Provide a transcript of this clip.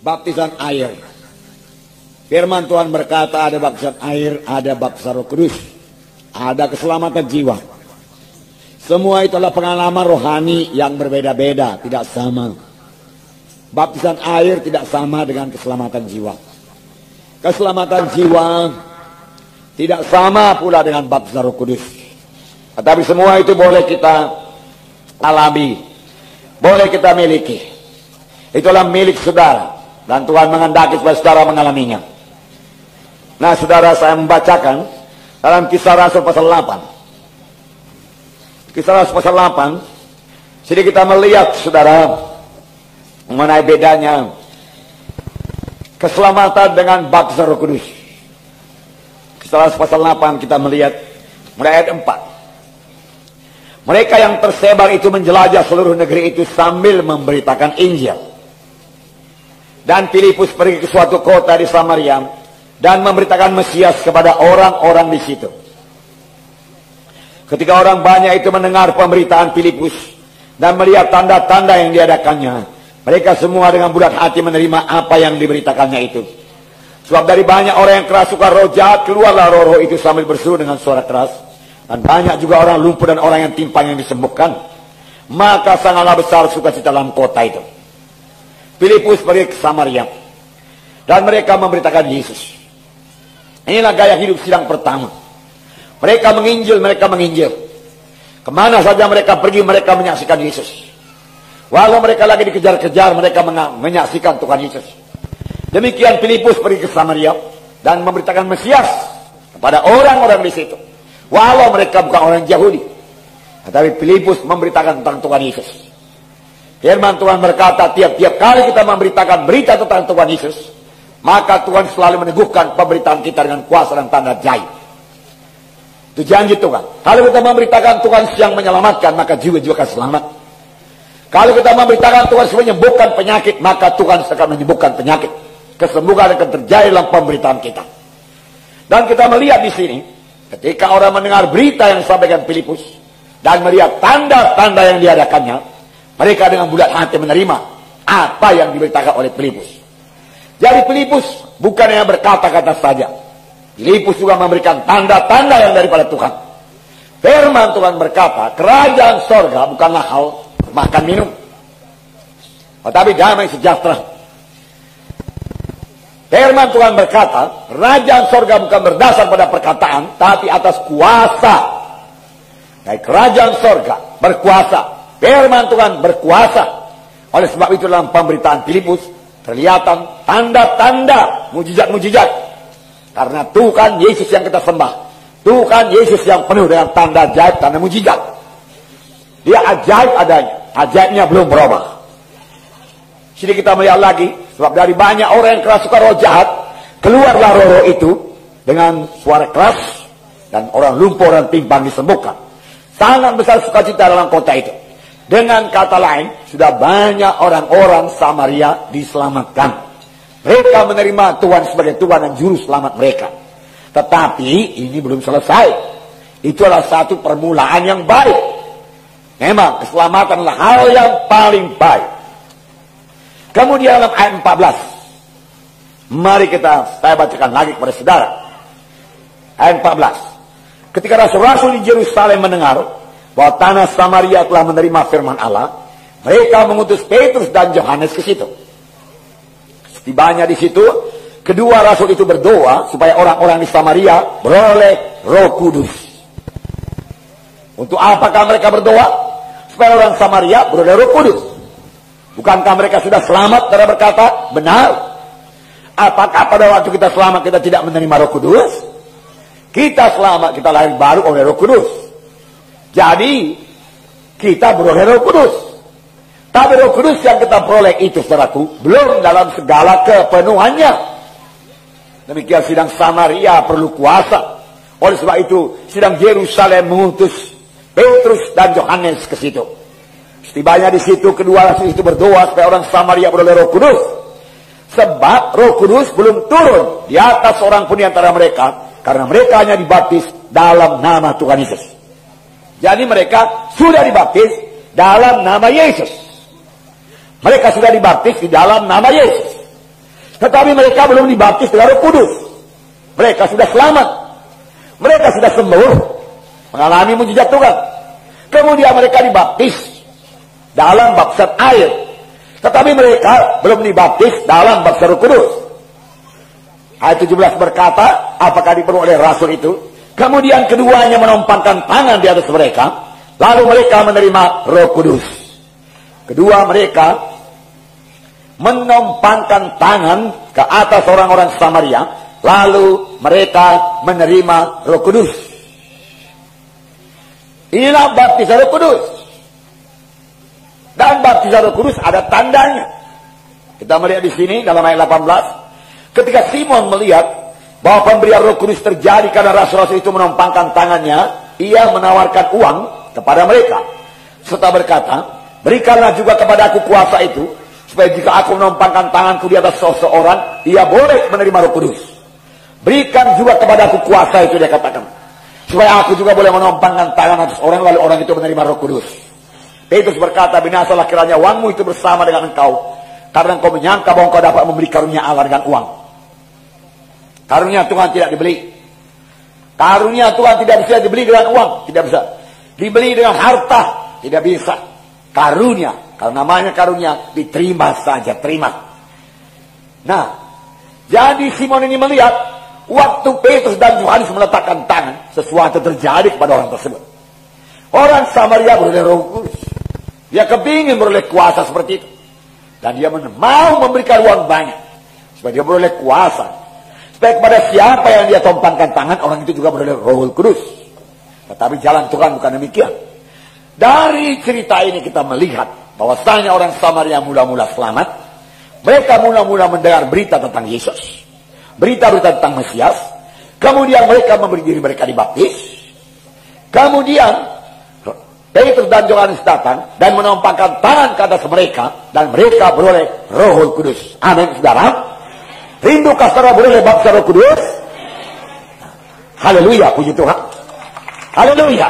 baptisan air. Firman Tuhan berkata ada baptisan air, ada baptisan Roh Kudus, ada keselamatan jiwa. Semua itu adalah pengalaman rohani yang berbeda-beda, tidak sama. Baptisan air tidak sama dengan keselamatan jiwa. Keselamatan jiwa tidak sama pula dengan baptisan Roh Kudus. Tetapi semua itu boleh kita alami, boleh kita miliki. Itulah milik saudara, dan Tuhan menghendaki supaya saudara mengalaminya. Nah, saudara, saya membacakan dalam Kisah Rasul pasal 8. Kisah Rasul pasal 8. Jadi kita melihat, saudara, mengenai bedanya keselamatan dengan baptisan Roh Kudus. Kisah Rasul pasal 8 kita melihat mulai ayat 4. Mereka yang tersebar itu menjelajah seluruh negeri itu sambil memberitakan Injil. Dan Filipus pergi ke suatu kota di Samaria dan memberitakan Mesias kepada orang-orang di situ. Ketika orang banyak itu mendengar pemberitaan Filipus dan melihat tanda-tanda yang diadakannya, mereka semua dengan bulat hati menerima apa yang diberitakannya itu. Sebab dari banyak orang yang kerasukan roh jahat, keluarlah roh-roh itu sambil berseru dengan suara keras. Dan banyak juga orang lumpuh dan orang yang timpang yang disembuhkan. Maka sangatlah besar sukacita dalam kota itu. Filipus pergi ke Samaria dan mereka memberitakan Yesus. Inilah gaya hidup sidang pertama. Mereka menginjil. Kemana saja mereka pergi, mereka menyaksikan Yesus. Walau mereka lagi dikejar-kejar, mereka menyaksikan Tuhan Yesus. Demikian Filipus pergi ke Samaria dan memberitakan Mesias kepada orang-orang di situ. Walau mereka bukan orang Yahudi, tetapi Filipus memberitakan tentang Tuhan Yesus. Firman Tuhan berkata, tiap-tiap kali kita memberitakan berita tentang Tuhan Yesus, maka Tuhan selalu meneguhkan pemberitaan kita dengan kuasa dan tanda ajaib. Itu janji Tuhan. Kalau kita memberitakan Tuhan yang menyelamatkan, maka jiwa-jiwa akan selamat. Kalau kita memberitakan Tuhan yang menyembuhkan penyakit, maka Tuhan akan menyembuhkan penyakit. Kesembuhan akan terjadi dalam pemberitaan kita. Dan kita melihat di sini, ketika orang mendengar berita yang disampaikan Filipus dan melihat tanda-tanda yang diadakannya, mereka dengan bulat hati menerima apa yang diberitakan oleh Filipus. Jadi Filipus bukan hanya berkata-kata saja. Filipus juga memberikan tanda-tanda yang daripada Tuhan. Firman Tuhan berkata, kerajaan sorga bukanlah hal makan minum, tetapi damai sejahtera. Firman Tuhan berkata, kerajaan sorga bukan berdasar pada perkataan, tapi atas kuasa. Dari kerajaan sorga berkuasa. Firman Tuhan berkuasa. Oleh sebab itu dalam pemberitaan Filipus terlihatan tanda-tanda, mujizat-mujizat. Karena Tuhan Yesus yang kita sembah, Tuhan Yesus yang penuh dengan tanda ajaib, tanda mujizat. Dia ajaib adanya, ajaibnya belum berubah. Sini kita melihat lagi, sebab dari banyak orang yang kerasukan roh jahat, keluarlah roh-roh itu dengan suara keras, dan orang lumpuh, orang timpang disembuhkan. Sangat besar sukacita dalam kota itu. Dengan kata lain, sudah banyak orang-orang Samaria diselamatkan. Mereka menerima Tuhan sebagai Tuhan dan Juru Selamat mereka. Tetapi ini belum selesai. Itu adalah satu permulaan yang baik. Memang keselamatan adalah hal yang paling baik. Kemudian dalam ayat 14. Mari saya bacakan lagi kepada saudara. Ayat 14. Ketika rasul-rasul di Yerusalem mendengar bahwa tanah Samaria telah menerima firman Allah, mereka mengutus Petrus dan Yohanes ke situ. Setibanya di situ, kedua rasul itu berdoa supaya orang-orang di Samaria beroleh Roh Kudus. Untuk apakah mereka berdoa? Supaya orang Samaria beroleh Roh Kudus. Bukankah mereka sudah selamat? Mereka berkata, benar. Apakah pada waktu kita selamat kita tidak menerima Roh Kudus? Kita selamat, kita lahir baru oleh Roh Kudus. Jadi kita beroleh Roh Kudus. Tapi Roh Kudus yang kita peroleh itu, saudaraku, belum dalam segala kepenuhannya. Demikian sidang Samaria perlu kuasa. Oleh sebab itu sidang Yerusalem mengutus Petrus dan Yohanes ke situ. Setibanya di situ, kedua rasul itu berdoa supaya orang Samaria beroleh Roh Kudus. Sebab Roh Kudus belum turun di atas orang pun di antara mereka, karena mereka hanya dibaptis dalam nama Tuhan Yesus. Jadi mereka sudah dibaptis dalam nama Yesus. Mereka sudah dibaptis di dalam nama Yesus. Tetapi mereka belum dibaptis dengan Roh Kudus. Mereka sudah selamat. Mereka sudah sembuh. Mengalami mujizat Tuhan. Kemudian mereka dibaptis dalam baptisan air. Tetapi mereka belum dibaptis dalam baptisan Roh Kudus. Ayat 17 berkata, apakah diperlu oleh Rasul itu? Kemudian keduanya menompangkan tangan di atas mereka, lalu mereka menerima Roh Kudus. Kedua mereka menompangkan tangan ke atas orang-orang Samaria, lalu mereka menerima Roh Kudus. Inilah baptisan Roh Kudus. Dan baptisan Roh Kudus ada tandanya. Kita melihat di sini dalam ayat 18. Ketika Simon melihat bahwa pemberian Roh Kudus terjadi karena rasul-rasul itu menompangkan tangannya, ia menawarkan uang kepada mereka serta berkata, berikanlah juga kepada aku kuasa itu, supaya jika aku menompangkan tanganku di atas seseorang, ia boleh menerima Roh Kudus. Berikan juga kepada aku kuasa itu, dia katakan, supaya aku juga boleh menompangkan tangan atas orang, lalu orang itu menerima Roh Kudus. Petrus berkata, binasalah kiranya uangmu itu bersama dengan engkau, karena engkau menyangka bahwa engkau dapat membeli karunia Allah dengan uang. Karunia Tuhan tidak dibeli. Karunia Tuhan tidak bisa dibeli dengan uang. Tidak bisa. Dibeli dengan harta. Tidak bisa. Karunia. Karena namanya karunia. Diterima saja. Terima. Nah. Jadi Simon ini melihat. Waktu Petrus dan Yohanes meletakkan tangan. Sesuatu terjadi kepada orang tersebut. Orang Samaria beroleh Roh Kudus. Dia kepingin beroleh kuasa seperti itu. Dan dia mau memberikan uang banyak. Supaya dia beroleh kuasa. Supaya kepada siapa yang dia tumpangkan tangan, orang itu juga beroleh Roh Kudus. Tetapi jalan Tuhan bukan demikian. Dari cerita ini kita melihat bahwasanya orang Samaria mula-mula selamat. Mereka mula-mula mendengar berita tentang Yesus. Berita-berita tentang Mesias. Kemudian mereka memberi diri mereka dibaptis. Kemudian Petrus dan Yohanes datang dan menompangkan tangan ke atas mereka. Dan mereka beroleh Roh Kudus. Amin, saudara. Rindukah saudara beroleh baptisan Roh Kudus? Haleluya, puji Tuhan. Haleluya.